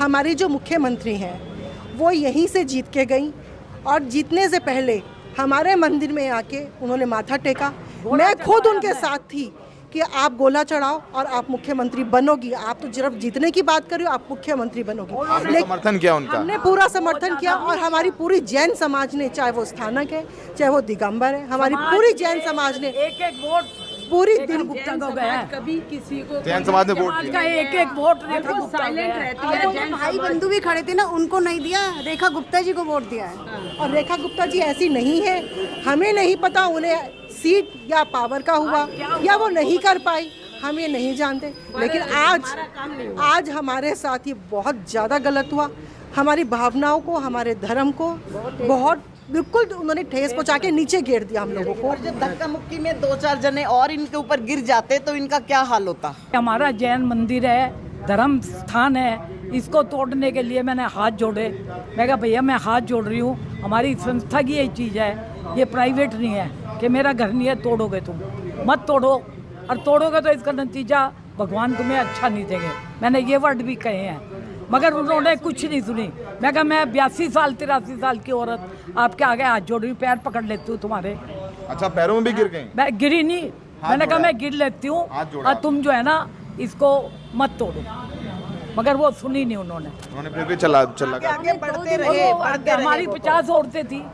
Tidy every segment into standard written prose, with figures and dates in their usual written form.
हमारी जो मुख्यमंत्री हैं वो यहीं से जीत के गई और जीतने से पहले हमारे मंदिर में आके उन्होंने माथा टेका। मैं खुद उनके साथ थी कि आप गोला चढ़ाओ और आप मुख्यमंत्री बनोगी। आप तो सिर्फ जीतने की बात कर रहे हो, आप मुख्यमंत्री बनोगी। लेकिन समर्थन किया उनका, हमने पूरा समर्थन किया और हमारी पूरी जैन समाज ने, चाहे वो स्थानक है चाहे वो दिगंबर है, हमारी पूरी जैन समाज ने एक वोट पूरी दिन गुप्ता को गया। कभी किसी को जैन समाज ने वोट दिया। एक वोट रेखा गुप्ता साइलेंट रहती है। जैन भाई बंधु भी खड़े थे ना, उनको नहीं दिया, रेखा गुप्ता जी को वोट दिया है। और रेखा गुप्ता जी ऐसी नहीं है, हमें नहीं पता उन्हें सीट या पावर का हुआ या वो नहीं कर पाई, हम ये नहीं जानते। लेकिन आज हमारे साथ ये बहुत ज़्यादा गलत हुआ। हमारी भावनाओं को, हमारे धर्म को बहुत बिल्कुल उन्होंने ठेस पहुंचा के नीचे गिर दिया हम लोगों को। जब धक्का मुक्की में 2-4 जने और इनके ऊपर गिर जाते तो इनका क्या हाल होता। हमारा जैन मंदिर है, धर्म स्थान है, इसको तोड़ने के लिए मैंने हाथ जोड़े। मैं कहा भैया मैं हाथ जोड़ रही हूँ, हमारी संस्था की यही चीज़ है, ये प्राइवेट नहीं है कि मेरा घर नहीं है, तोड़ोगे तुम मत तोड़ो, और तोड़ोगे तो इसका नतीजा भगवान तुम्हें अच्छा नहीं देंगे। मैंने ये वर्ड भी कहे हैं, मगर उन्होंने कुछ नहीं सुनी। मैं कहा मैं 82 साल 83 साल की औरत आपके आगे हाथ जोड़ रही हूँ, पैर पकड़ लेती हूँ तुम्हारे। अच्छा, पैरों में भी गिर गए? मैं गिरी नहीं, मैंने कहा मैं गिर लेती हूँ और तुम जो है ना इसको मत तोड़ो, मगर वो सुनी नहीं उन्होंने फिर भी चला आगे बढ़ते रहे, हमारी 50 औरतें थी,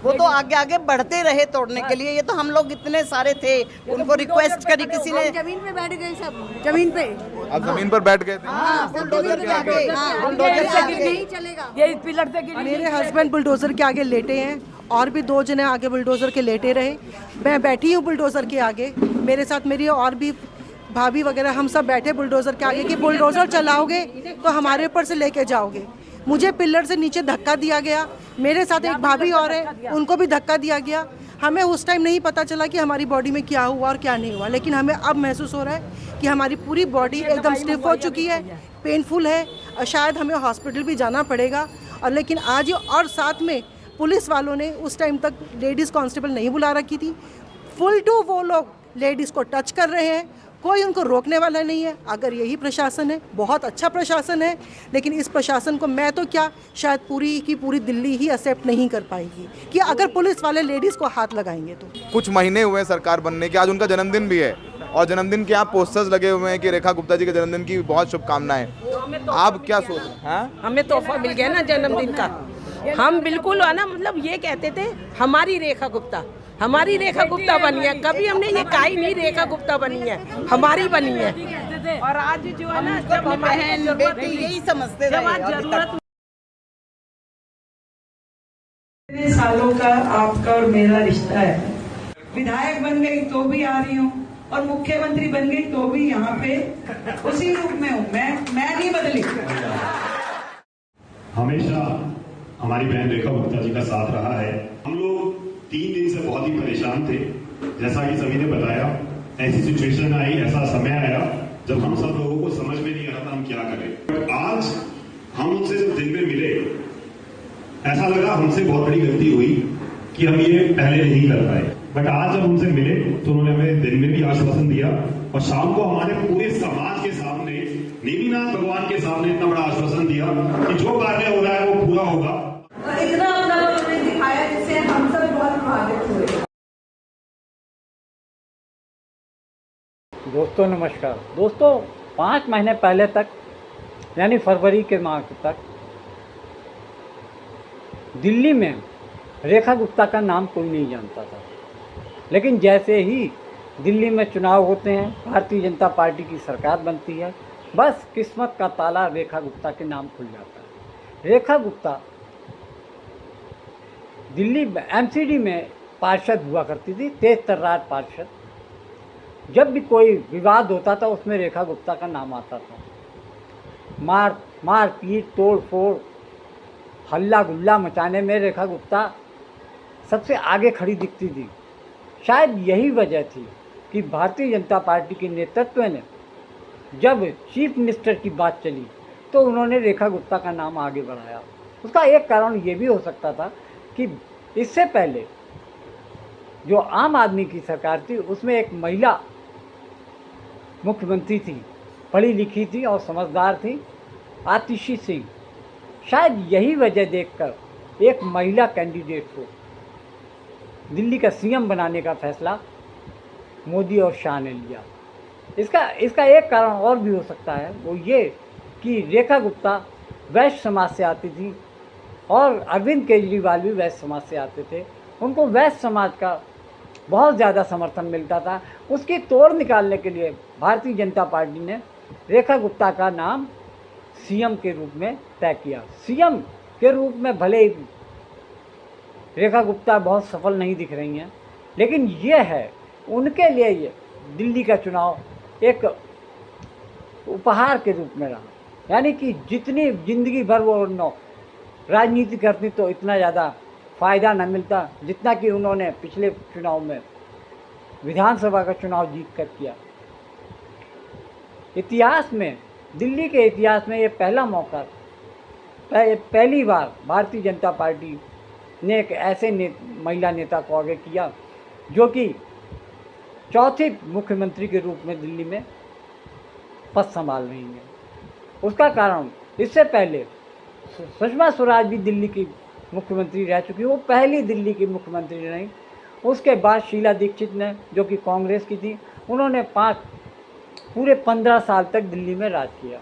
वो तो आगे बढ़ते रहे तोड़ने के लिए। ये तो हम लोग इतने सारे थे, उनको रिक्वेस्ट करी किसी ने। जमीन पे बैठ गए सब, जमीन पे। अब जमीन पर बैठ गए थे। बुलडोजर के आगे, बुलडोजर के आगे नहीं चलेगा। ये इस पिलर से गिरी। मेरे हस्बैंड बुलडोज़र के आगे लेटे हैं और भी 2 जने आगे बुलडोज़र के लेटे रहे। मैं बैठी हूँ बुलडोज़र के आगे, मेरे साथ मेरी और भी भाभी वगैरह हम सब बैठे बुलडोज़र के आगे कि बुलडोज़र चलाओगे तो हमारे ऊपर से लेके जाओगे। मुझे पिलर से नीचे धक्का दिया गया, मेरे साथ एक भाभी और है, उनको भी धक्का दिया गया। हमें उस टाइम नहीं पता चला कि हमारी बॉडी में क्या हुआ और क्या नहीं हुआ, लेकिन हमें अब महसूस हो रहा है कि हमारी पूरी बॉडी एकदम स्टिफ हो चुकी है, पेनफुल है और शायद हमें हॉस्पिटल भी जाना पड़ेगा। और लेकिन आज और साथ में पुलिस वालों ने उस टाइम तक लेडीज़ कांस्टेबल नहीं बुला रखी थी, फुल टू वो लोग लेडीज़ को टच कर रहे हैं, कोई उनको रोकने वाला नहीं है। अगर यही प्रशासन है, बहुत अच्छा प्रशासन है, लेकिन इस प्रशासन को मैं तो क्या शायद पूरी की पूरी दिल्ली ही एक्सेप्ट नहीं कर पाएगी कि अगर पुलिस वाले लेडीज़ को हाथ लगाएंगे तो। कुछ महीने हुए सरकार बनने के, आज उनका जन्मदिन भी है और जन्मदिन के आप पोस्टर्स लगे हुए हैं कि रेखा गुप्ता जी के जन्मदिन की बहुत शुभकामनाएं। आप क्या सोच रहे हैं? हमें तोहफा मिल गया ना जन्मदिन का। हम बिल्कुल ना मतलब ये कहते थे हमारी रेखा गुप्ता, हमारी रेखा गुप्ता बनी है। कभी हमने ये कहा ही नहीं रेखा गुप्ता बनी है, हमारी बनी है। और आज जो है ना जब बहन बेटी यही समझते रहे। जरूरत इतने सालों का आपका और मेरा रिश्ता है। विधायक बन गई तो भी आ रही हूँ और मुख्यमंत्री बन गई तो भी यहाँ पे उसी रूप में हूँ। मैं नहीं बदली। हमेशा हमारी बहन रेखा गुप्ता जी का साथ रहा है। हम लोग 3 दिन से बहुत ही परेशान थे, जैसा कि सभी ने बताया। ऐसी सिचुएशन आई, ऐसा समय आया जब हम सब लोगों को समझ में नहीं आ रहा था हम क्या करें। आज हम उनसे जब दिन में मिले, ऐसा लगा हमसे बहुत बड़ी गलती हुई कि हम ये पहले नहीं कर पाए। बट आज जब उनसे मिले तो उन्होंने हमें दिन में भी आश्वासन दिया और शाम को हमारे पूरे समाज के सामने, नेमीनाथ भगवान के सामने इतना बड़ा आश्वासन दिया कि जो कार्य हो रहा है वो पूरा होगा। इतना अपना उन्होंने दिखाया जिससे हम सब बहुत प्रभावित हुए। दोस्तों नमस्कार। दोस्तों 5 महीने पहले तक यानी फरवरी के माह तक दिल्ली में रेखा गुप्ता का नाम कोई नहीं जानता था, लेकिन जैसे ही दिल्ली में चुनाव होते हैं, भारतीय जनता पार्टी की सरकार बनती है, बस किस्मत का ताला रेखा गुप्ता के नाम खुल जाता है। रेखा गुप्ता दिल्ली एमसीडी में पार्षद हुआ करती थी, तेज तर्रार पार्षद। जब भी कोई विवाद होता था उसमें रेखा गुप्ता का नाम आता था। मार पीट तोड़ फोड़ हल्ला गुल्ला मचाने में रेखा गुप्ता सबसे आगे खड़ी दिखती थी। शायद यही वजह थी कि भारतीय जनता पार्टी के नेतृत्व ने जब चीफ मिनिस्टर की बात चली तो उन्होंने रेखा गुप्ता का नाम आगे बढ़ाया। उसका एक कारण ये भी हो सकता था कि इससे पहले जो आम आदमी की सरकार थी उसमें एक महिला मुख्यमंत्री थी, पढ़ी लिखी थी और समझदार थी, आतिशी सिंह, शायद यही वजह देखकर एक महिला कैंडिडेट को दिल्ली का सीएम बनाने का फैसला मोदी और शाह ने लिया। इसका एक कारण और भी हो सकता है, वो ये कि रेखा गुप्ता वैश्य समाज से आती थी और अरविंद केजरीवाल भी वैश्य समाज से आते थे। उनको वैश्य समाज का बहुत ज़्यादा समर्थन मिलता था। उसकी तोड़ निकालने के लिए भारतीय जनता पार्टी ने रेखा गुप्ता का नाम सीएम के रूप में तय किया। सीएम के रूप में भले ही रेखा गुप्ता बहुत सफल नहीं दिख रही हैं, लेकिन ये है उनके लिए ये दिल्ली का चुनाव एक उपहार के रूप में रहा। यानी कि जितनी ज़िंदगी भर वो राजनीति करती तो इतना ज़्यादा फ़ायदा न मिलता जितना कि उन्होंने पिछले चुनाव में विधानसभा का चुनाव जीत कर किया। इतिहास में, दिल्ली के इतिहास में ये पहला मौका, पहली बार भारतीय जनता पार्टी ने एक ऐसे महिला नेता को आगे किया जो कि चौथी मुख्यमंत्री के रूप में दिल्ली में पद संभाल रही हैं। उसका कारण, इससे पहले सुषमा स्वराज भी दिल्ली की मुख्यमंत्री रह चुकी, वो पहली दिल्ली की मुख्यमंत्री रही। उसके बाद शीला दीक्षित ने, जो कि कांग्रेस की थी, उन्होंने पूरे 15 साल तक दिल्ली में राज किया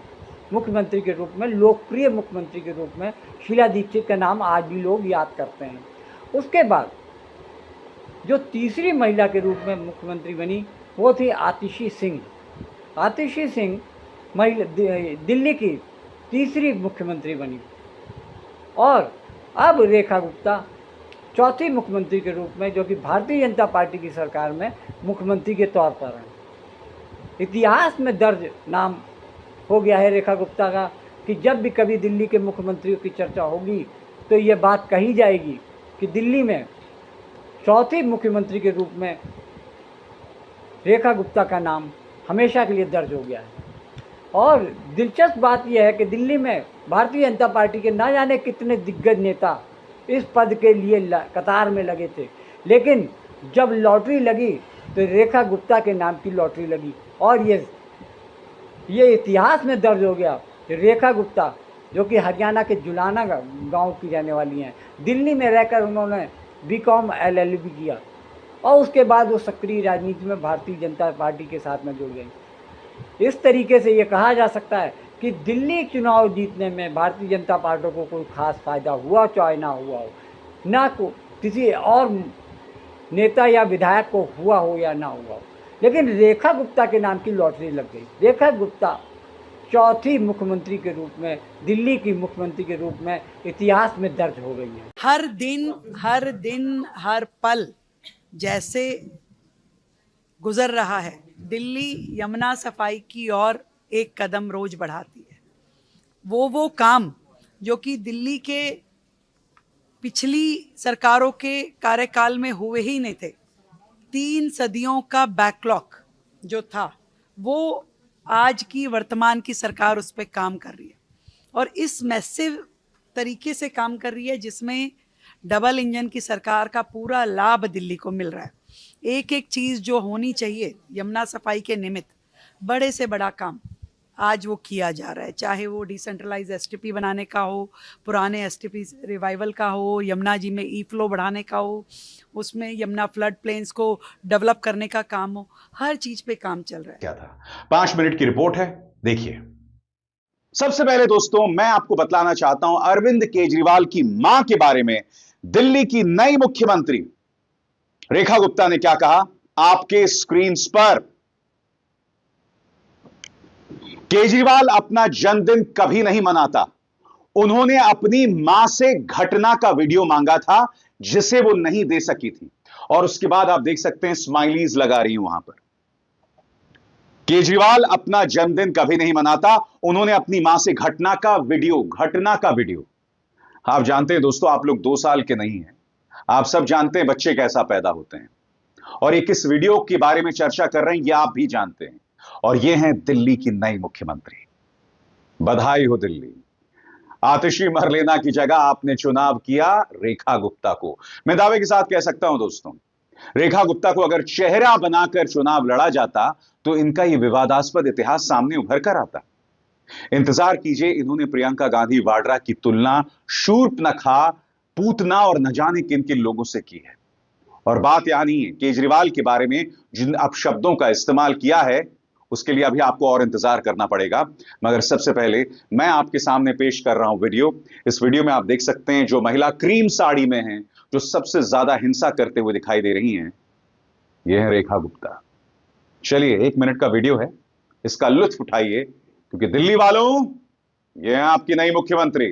मुख्यमंत्री के रूप में, लोकप्रिय मुख्यमंत्री के रूप में। शीला दीक्षित का नाम आज भी लोग याद करते हैं। उसके बाद जो तीसरी महिला के रूप में मुख्यमंत्री बनी वो थी आतिशी सिंह। आतिशी सिंह दिल्ली की तीसरी मुख्यमंत्री बनी और अब रेखा गुप्ता चौथी मुख्यमंत्री के रूप में, जो कि भारतीय जनता पार्टी की सरकार में मुख्यमंत्री के तौर पर हैं। इतिहास में दर्ज नाम हो गया है रेखा गुप्ता का कि जब भी कभी दिल्ली के मुख्यमंत्रियों की चर्चा होगी तो ये बात कही जाएगी कि दिल्ली में चौथी मुख्यमंत्री के रूप में रेखा गुप्ता का नाम हमेशा के लिए दर्ज हो गया है। और दिलचस्प बात यह है कि दिल्ली में भारतीय जनता पार्टी के ना जाने कितने दिग्गज नेता इस पद के लिए कतार में लगे थे, लेकिन जब लॉटरी लगी तो रेखा गुप्ता के नाम की लॉटरी लगी और ये इतिहास में दर्ज हो गया कि रेखा गुप्ता, जो कि हरियाणा के जुलाना गांव की रहने वाली हैं, दिल्ली में रहकर उन्होंने बीकॉम LLB किया और उसके बाद वो सक्रिय राजनीति में भारतीय जनता पार्टी के साथ में जुड़ गई। इस तरीके से ये कहा जा सकता है कि दिल्ली चुनाव जीतने में भारतीय जनता पार्टी को कोई खास फायदा हुआ चाहे ना हुआ हो, ना को किसी और नेता या विधायक को हुआ हो या ना हुआ हो, लेकिन रेखा गुप्ता के नाम की लॉटरी लग गई। रेखा गुप्ता चौथी मुख्यमंत्री के रूप में, दिल्ली की मुख्यमंत्री के रूप में इतिहास में दर्ज हो गई है। हर दिन हर पल जैसे गुजर रहा है, दिल्ली यमुना सफाई की ओर एक कदम रोज बढ़ाती है। वो काम जो कि दिल्ली के पिछली सरकारों के कार्यकाल में हुए ही नहीं थे, 3 सदियों का बैकलॉग जो था, वो आज की वर्तमान की सरकार उस पर काम कर रही है और इस मैसिव तरीके से काम कर रही है जिसमें डबल इंजन की सरकार का पूरा लाभ दिल्ली को मिल रहा है। एक एक चीज़ जो होनी चाहिए यमुना सफाई के निमित्त, बड़े से बड़ा काम आज वो किया जा रहा है, चाहे वो डिसेंट्रलाइज STP बनाने का हो, पुराने STP रिवाइवल का हो, यमुना जी में E-फ्लो बढ़ाने का हो, उसमें यमुना फ्लड प्लेन्स को डेवलप करने का काम हो, हर चीज पे काम चल रहा है। क्या था 5 मिनट की रिपोर्ट है, देखिए। सबसे पहले दोस्तों मैं आपको बतलाना चाहता हूं अरविंद केजरीवाल की मां के बारे में। दिल्ली की नई मुख्यमंत्री रेखा गुप्ता ने क्या कहा आपके स्क्रीन पर। केजरीवाल अपना जन्मदिन कभी नहीं मनाता। उन्होंने अपनी मां से घटना का वीडियो मांगा था जिसे वो नहीं दे सकी थी और उसके बाद आप देख सकते हैं स्माइलीज लगा रही हूं वहां पर। केजरीवाल अपना जन्मदिन कभी नहीं मनाता। उन्होंने अपनी मां से घटना का वीडियो। आप जानते हैं दोस्तों, आप लोग 2 साल के नहीं हैं, आप सब जानते हैं बच्चे कैसा पैदा होते हैं और ये किस वीडियो के बारे में चर्चा कर रहे हैं ये आप भी जानते हैं। और ये हैं दिल्ली की नई मुख्यमंत्री। बधाई हो दिल्ली। आतिशी मरलेना की जगह आपने चुनाव किया रेखा गुप्ता को। मैं दावे के साथ कह सकता हूं दोस्तों, रेखा गुप्ता को अगर चेहरा बनाकर चुनाव लड़ा जाता तो इनका यह विवादास्पद इतिहास सामने उभर कर आता। इंतजार कीजिए, इन्होंने प्रियंका गांधी वाड्रा की तुलना शूर्पणखा, पूतना और न जाने किन किन लोगों से की है। और बात यहां नहीं है, केजरीवाल के बारे में जिन अपशब्दों का इस्तेमाल किया है उसके लिए अभी आपको और इंतजार करना पड़ेगा। मगर सबसे पहले मैं आपके सामने पेश कर रहा हूं वीडियो। इस वीडियो में आप देख सकते हैं जो महिला क्रीम साड़ी में है, जो सबसे ज्यादा हिंसा करते हुए दिखाई दे रही हैं, यह है रेखा गुप्ता। चलिए, 1 मिनट का वीडियो है, इसका लुत्फ उठाइए, क्योंकि दिल्ली वालों, ये है आपकी नई मुख्यमंत्री।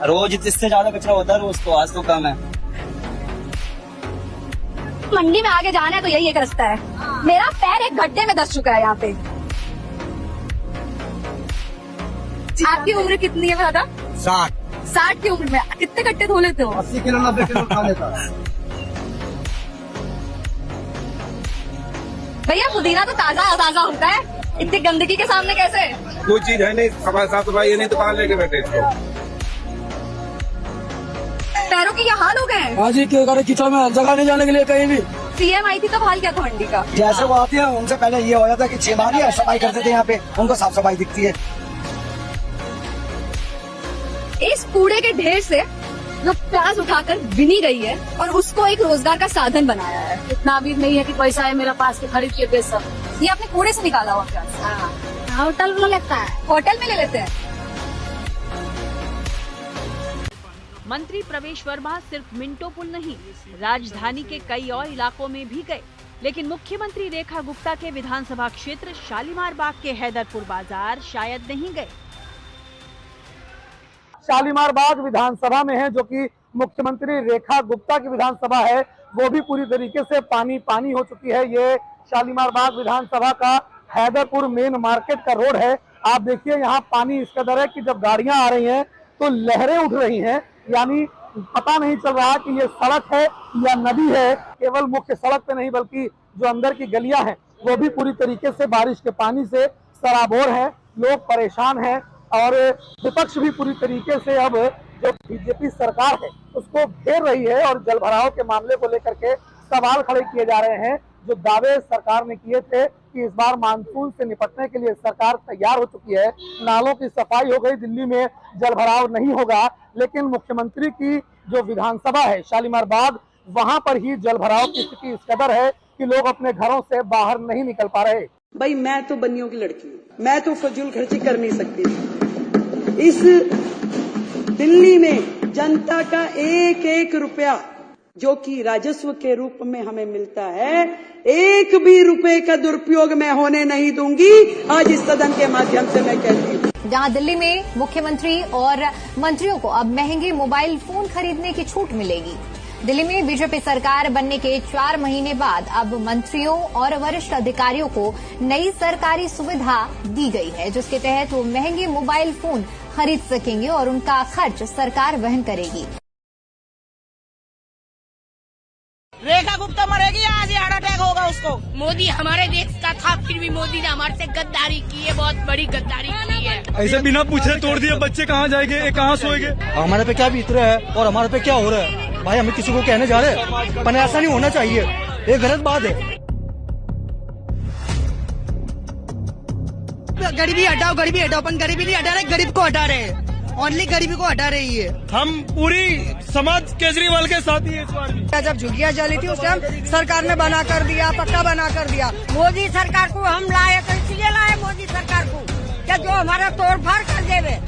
रोज इससे ज्यादा कचरा होता है रोज, तो आज तो कम है। मंडी में आगे जाना है तो यही एक रास्ता है। मेरा पैर एक गड्ढे में धंस चुका है यहाँ पे। आपकी उम्र कितनी है दादा? 60 की उम्र में कितने गड्ढे धो लेते हो? 80 किलो 90 किलो खा लेता। भैया पुदीना तो ताजा ताजा होता है, इतनी गंदगी के सामने कैसे? कोई चीज है नहीं, साफ सफाई नहीं, दुकान लेके बैठे इसको। पैरों के ये हाल हो गए। हाँ जी, क्या करे, किचन में जगह नहीं जाने के लिए कहीं भी। सीएम आई थी तब हाल क्या था मंडी का? जैसे वो आती है उनसे पहले ये हो जाता है कि 6 बार सफाई करते थे यहाँ पे, उनको साफ सफाई दिखती है। इस कूड़े के ढेर से जो प्याज उठाकर बिनी गई है और उसको एक रोजगार का साधन बनाया है। इतना भी नहीं है कि पैसा है मेरा पास के खरीद के बेच सब। ये आपने कूड़े से निकाला हुआ प्याज। होटल में लगता है, होटल में ले लेते हैं। मंत्री प्रवेश वर्मा सिर्फ मिंटो पुल नहीं, राजधानी के कई और इलाकों में भी गए, लेकिन मुख्यमंत्री रेखा गुप्ता के विधानसभा क्षेत्र शालीमार बाग के हैदरपुर बाजार शायद नहीं गए। शालीमार बाग विधानसभा में है, जो कि मुख्यमंत्री रेखा गुप्ता की विधानसभा है, वो भी पूरी तरीके से पानी पानी हो चुकी है। ये शालीमार बाग विधानसभा का हैदरपुर मेन मार्केट का रोड है। आप देखिए, यहाँ पानी इस कदर है कि जब गाड़ियां आ रही हैं तो लहरें उठ रही हैं, यानी पता नहीं चल रहा कि ये सड़क है या नदी है। केवल मुख्य सड़क पे नहीं, बल्कि जो अंदर की गलियां हैं वो भी पूरी तरीके से बारिश के पानी से सराबोर है। लोग परेशान हैं और विपक्ष भी पूरी तरीके से अब जो बीजेपी सरकार है उसको घेर रही है और जलभराव के मामले को लेकर के सवाल खड़े किए जा रहे हैं। जो दावे सरकार ने किए थे कि इस बार मानसून से निपटने के लिए सरकार तैयार हो चुकी है, नालों की सफाई हो गई, दिल्ली में जलभराव नहीं होगा, लेकिन मुख्यमंत्री की जो विधानसभा है शालीमार बाग, वहां पर ही जलभराव की स्थिति इस कदर है कि लोग अपने घरों से बाहर नहीं निकल पा रहे। भाई मैं तो बनियों की लड़की हूँ, मैं तो फजूल खर्ची कर नहीं सकती। इस दिल्ली में जनता का एक एक रुपया जो कि राजस्व के रूप में हमें मिलता है, एक भी रुपए का दुरुपयोग मैं होने नहीं दूंगी। आज इस सदन के माध्यम से मैं कहती हूँ। जहां दिल्ली में मुख्यमंत्री और मंत्रियों को अब महंगे मोबाइल फोन खरीदने की छूट मिलेगी। दिल्ली में बीजेपी सरकार बनने के 4 महीने बाद अब मंत्रियों और वरिष्ठ अधिकारियों को नई सरकारी सुविधा दी गई है, जिसके तहत वो महंगे मोबाइल फोन खरीद सकेंगे और उनका खर्च सरकार वहन करेगी। रेखा गुप्ता मरेगी, आज हार्ट अटैक होगा उसको। मोदी हमारे देश का था, फिर भी मोदी ने हमारे से गद्दारी की है, बहुत बड़ी गद्दारी की है। ऐसे बिना पूछे तोड़ दिए, बच्चे कहाँ जाएंगे, कहाँ सोएंगे? हमारे पे क्या बीत रहा है और हमारे पे क्या हो रहा है, भाई हमें किसी को कहने जा रहे हैं, पर ऐसा नहीं होना चाहिए, ये गलत बात है। गरीबी हटाओ, गरीबी हटाओ, अपन गरीबी नहीं हटा रहे, गरीब को हटा रहे हैं, ओनली गरीबी को हटा रही है। हम पूरी समाज केजरीवाल के साथ ही है इस बार भी। जब झुग्गियां जली थी उस टाइम सरकार ने बना कर दिया, पक्का बना कर दिया। मोदी सरकार को हम लाए तो इसलिए लाए मोदी सरकार को, क्या जो हमारा तोड़ फाड़ कर देवे।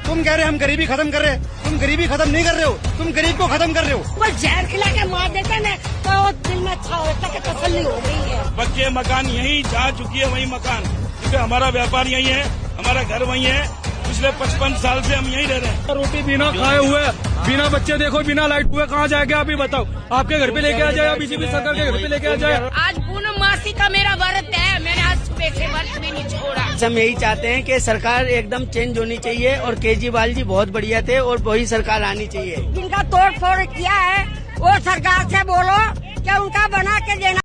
तुम कह रहे हम गरीबी खत्म कर रहे हैं, तुम गरीबी खत्म नहीं कर रहे हो, तुम गरीब को खत्म कर रहे हो। वो जहर खिला के मार देते ना तो दिल में अच्छा होता है, तसल्ली हो गई है। पक्के मकान यहीं जहाँ चुकी है वही मकान, क्योंकि हमारा व्यापार यहीं है, हमारा घर वहीं है, पिछले 55 साल से हम यहीं रह रहे हैं। रोटी बिना खाए हुए, बिना बच्चे देखो, बिना लाइट हुए कहाँ जाएंगे आप ही बताओ? आपके घर पे लेके आ जाए या बीजेपी सरकार के घर पे लेके आ जाए? आज पूर्णमासी का मेरा व्रत है, मैंने आज पैसे वर्त भी नहीं छोड़ा। हम यही चाहते हैं कि सरकार एकदम चेंज होनी चाहिए और केजरीवाल जी बहुत बढ़िया थे और वही सरकार आनी चाहिए। जिनका तोड़ फोड़ किया है वो सरकार से बोलो कि उनका बना के देना।